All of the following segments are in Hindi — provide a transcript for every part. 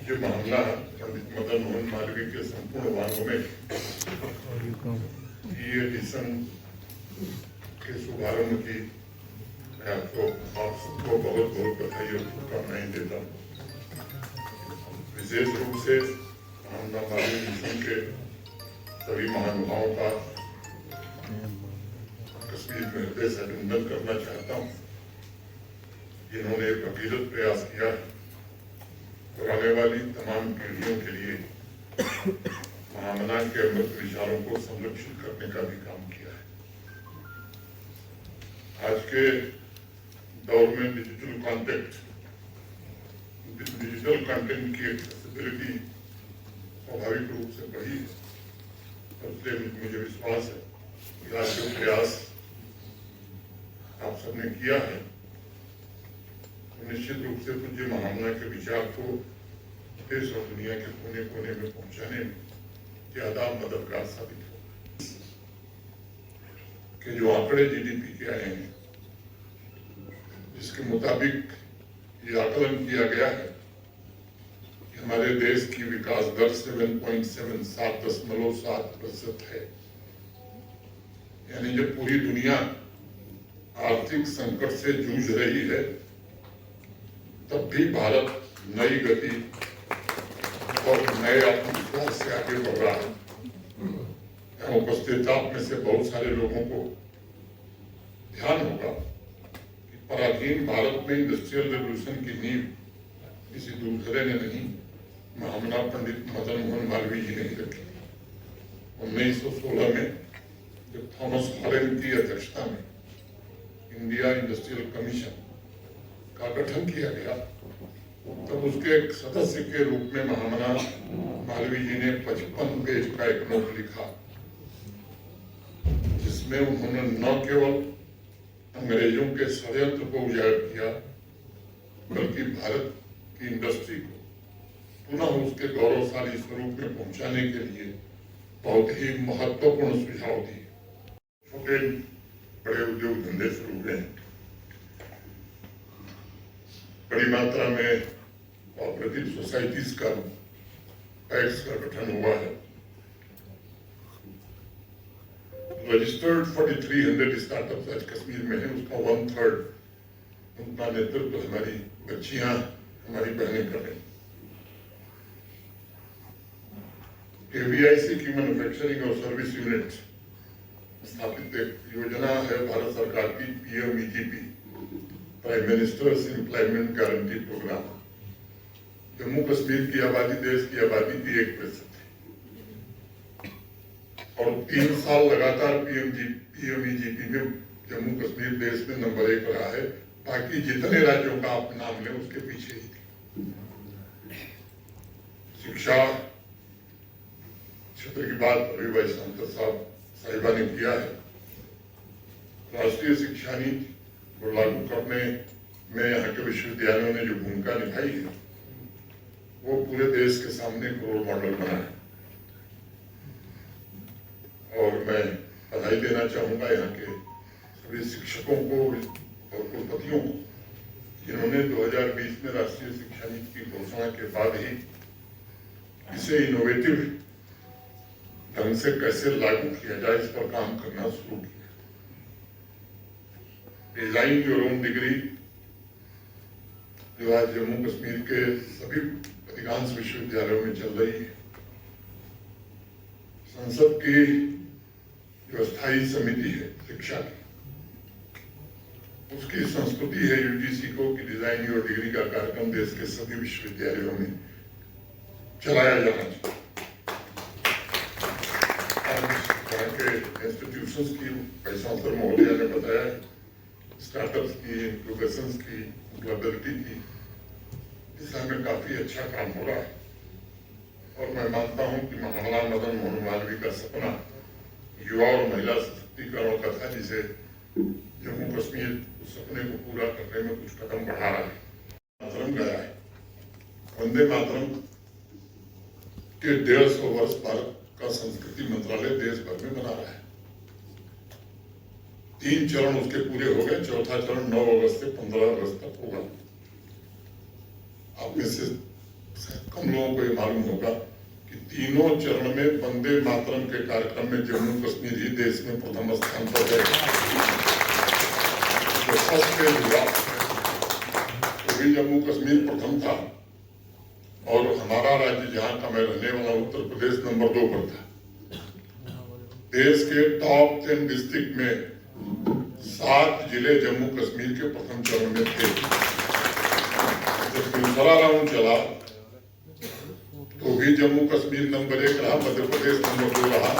ये मामला पंडित मदन मोहन मालवीय के संपूर्ण वांगों में एडिशन के शुभारंभ की मैं आप सबको बहुत बहुत बधाई और शुभकामनाएं देता हूँ। विशेष रूप से महात्मा मालवीय मिशन के सभी महानुभावों का कश्मीर में हृदय से अभिनंदन करना चाहता हूँ, जिन्होंने एक भगीरथ प्रयास किया और आने वाली तमाम पीढ़ियों के लिए महामना के अमृत विचारों को संरक्षित करने का भी काम किया है। आज के दौर में डिजिटल कंटेंट की एक्सेसिबिलिटी स्वाभाविक रूप से बढ़ी है, इसलिए मुझे विश्वास है कि आज जो प्रयास आप सबने किया है निश्चित रूप से पूज्य महामना के विचार को देश और दुनिया के कोने कोने में पहुंचाने में ज्यादा मददगार साबित होगा। कि जो आंकड़े जीडीपी के आए हैं, जिसके मुताबिक ये आकलन किया गया है कि हमारे देश की विकास दर 7.7% है, यानी जब पूरी दुनिया आर्थिक संकट से जूझ रही है तब भी भारत नई गति और नए आत्मविश्वास से आगे बढ़ रहा है। यहाँ उपस्थित आप में से बहुत सारे लोगों को ध्यान होगा कि पराधीन भारत में इंडस्ट्रियल रेवोल्यूशन की नींव किसी दूसरे ने नहीं, महामना पंडित मदन मोहन मालवीय जी ने रखी। 1916 में जब थॉमस हॉलैंड की अध्यक्षता में इंडिया इंडस्ट्रियल कमीशन का गठन किया गया, तब उसके एक सदस्य के रूप में महामना मालवीय जी ने 55 पेज का एक नोट लिखा, जिसमें उन्होंने न केवल अंग्रेजों के षड्यंत्र को उजागर किया, बल्कि भारत की इंडस्ट्री को पुनः उसके गौरवशाली स्वरूप में पहुंचाने के लिए बहुत ही महत्वपूर्ण सुझाव दिए। छोटे बड़े उद्योग धंधे शुरू हुए हैं, बड़ी मात्रा में कोऑपरेटिव सोसाइटीज का पैक्स का गठन हुआ है। रजिस्टर्ड 4300 स्टार्टअप्स आज कश्मीर में है, उसका 1/3 उनका नेतृत्व हमारी बच्चियां, हमारी बहनें कर रही। केवीआईसी की मैन्युफैक्चरिंग और सर्विस यूनिट स्थापित एक योजना है भारत सरकार की, PMEGP, prime minister's employment guarantee programme. Jammu Kashmir की आबादी देश की आबादी की 1% है और 3 साल लगातार PMEGP में जम्मू कश्मीर देश में नंबर 1 रहा है। बाकी जितने राज्यों का आप नाम लें उसके पीछे ही थे। शिक्षा क्षेत्र की बात अभी वाइस चांसलर साहिबा ने किया है। राष्ट्रीय शिक्षा नीति को लागू करने में यहाँ के विश्वविद्यालयों ने जो भूमिका निभाई है, वो पूरे देश के सामने रोल मॉडल बना है। और मैं बधाई देना चाहूंगा यहाँ के सभी शिक्षकों को और कुलपतियों को, जिन्होंने 2020 में राष्ट्रीय शिक्षा नीति की घोषणा के बाद ही इसे इनोवेटिव ढंग से कैसे लागू किया जाए इस पर काम करना शुरू किया। डिजाइन योर ओन डिग्री जो आज जम्मू कश्मीर के सभी अधिकांश विश्वविद्यालयों में चल रही है। संसद की जो स्थायी समिति है शिक्षा की, उसकी संस्कृति है यूजीसी को कि डिजाइन योर डिग्री का कार्यक्रम देश के सभी विश्वविद्यालयों में चलाया जाना चाहिए। यहाँ के इंस्टीट्यूशंस की वाइस चांसलर महोदया ने बताया, स्टार्टअप्स की, इंक्यूबेशंस की, उपलब्धि की दिशा में काफी अच्छा काम हो रहा है। और मैं मानता हूं कि महामना मदन मोहन मालवीय का सपना युवा और महिला सशक्तिकरण का था, जिसे जम्मू कश्मीर उस सपने को पूरा करने में कुछ कदम बढ़ा रहा है। मातरम गया है, वंदे मातरम के 150 वर्ष भारत का संस्कृति मंत्रालय देश भर में बना रहा है। 3 चरण उसके पूरे हो गए, चौथा चरण 9 अगस्त से 15 अगस्त तक होगा। आप में से कम लोगों को ये मालूम होगा कि तीनों चरण में वंदे मातरम के कार्यक्रम में जम्मू कश्मीर ही देश में प्रथम स्थान पर है। जो फर्स्ट फेज हुआ तो भी जम्मू कश्मीर प्रथम था और हमारा राज्य जहाँ का मैं रहने वाला उत्तर प्रदेश नंबर 2 पर था। देश के टॉप 10 डिस्ट्रिक्ट में 7 जिले जम्मू कश्मीर के प्रथम चरण में थे। जब दूसरा राउंड चला तो भी जम्मू कश्मीर नंबर 1 रहा, मध्य प्रदेश नंबर 2 रहा।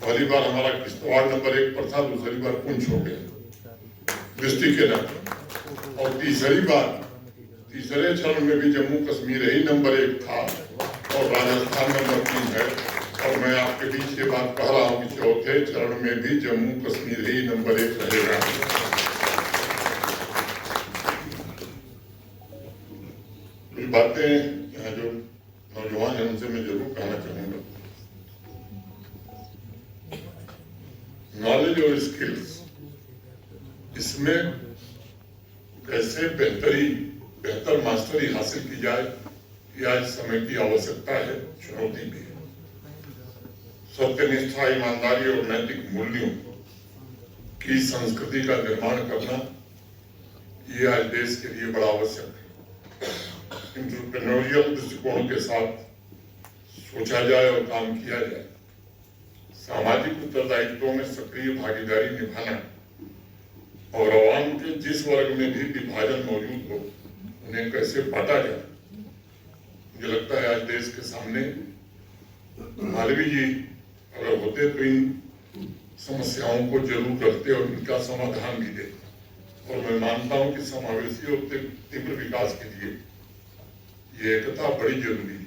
पहली बार हमारा किश्तवाड़ नंबर 1 पर था, दूसरी बार पुंछ हो गया डिस्ट्रिक्ट के नाम, और तीसरे चरण में भी जम्मू कश्मीर ही नंबर 1 था और राजस्थान नंबर 3 है। और मैं आपके बीच ये बात कह रहा हूँ कि चौथे चरण में भी जम्मू कश्मीर ही नंबर 1 रहेगा। कुछ बातें यहाँ जो नौजवान है उनसे मैं जरूर कहना चाहूंगा। नॉलेज और स्किल्स, इसमें कैसे बेहतर मास्टरी हासिल की जाए, ये आज समय की आवश्यकता है, चुनौती भी है। सत्यनिष्ठा, ईमानदारी और नैतिक मूल्यों की संस्कृति का निर्माण करना, ये आज देश के लिए बड़ा आवश्यक है। एंटरप्रेन्योरियल दृष्टिकोण के साथ सोचा जाए और काम किया जाए। सामाजिक उत्तरदायित्वों में सक्रिय भागीदारी निभाना और आवाम के जिस वर्ग में भी विभाजन मौजूद हो उन्हें कैसे बांटा जाए। मुझे लगता है आज देश के सामने मालवीय जी अगर होते तो इन समस्याओं को जरूर रखते और इनका समाधान भी देते। और मैं मानता हूं कि समावेशी और तीव्र विकास के लिए ये एकता बड़ी जरूरी है।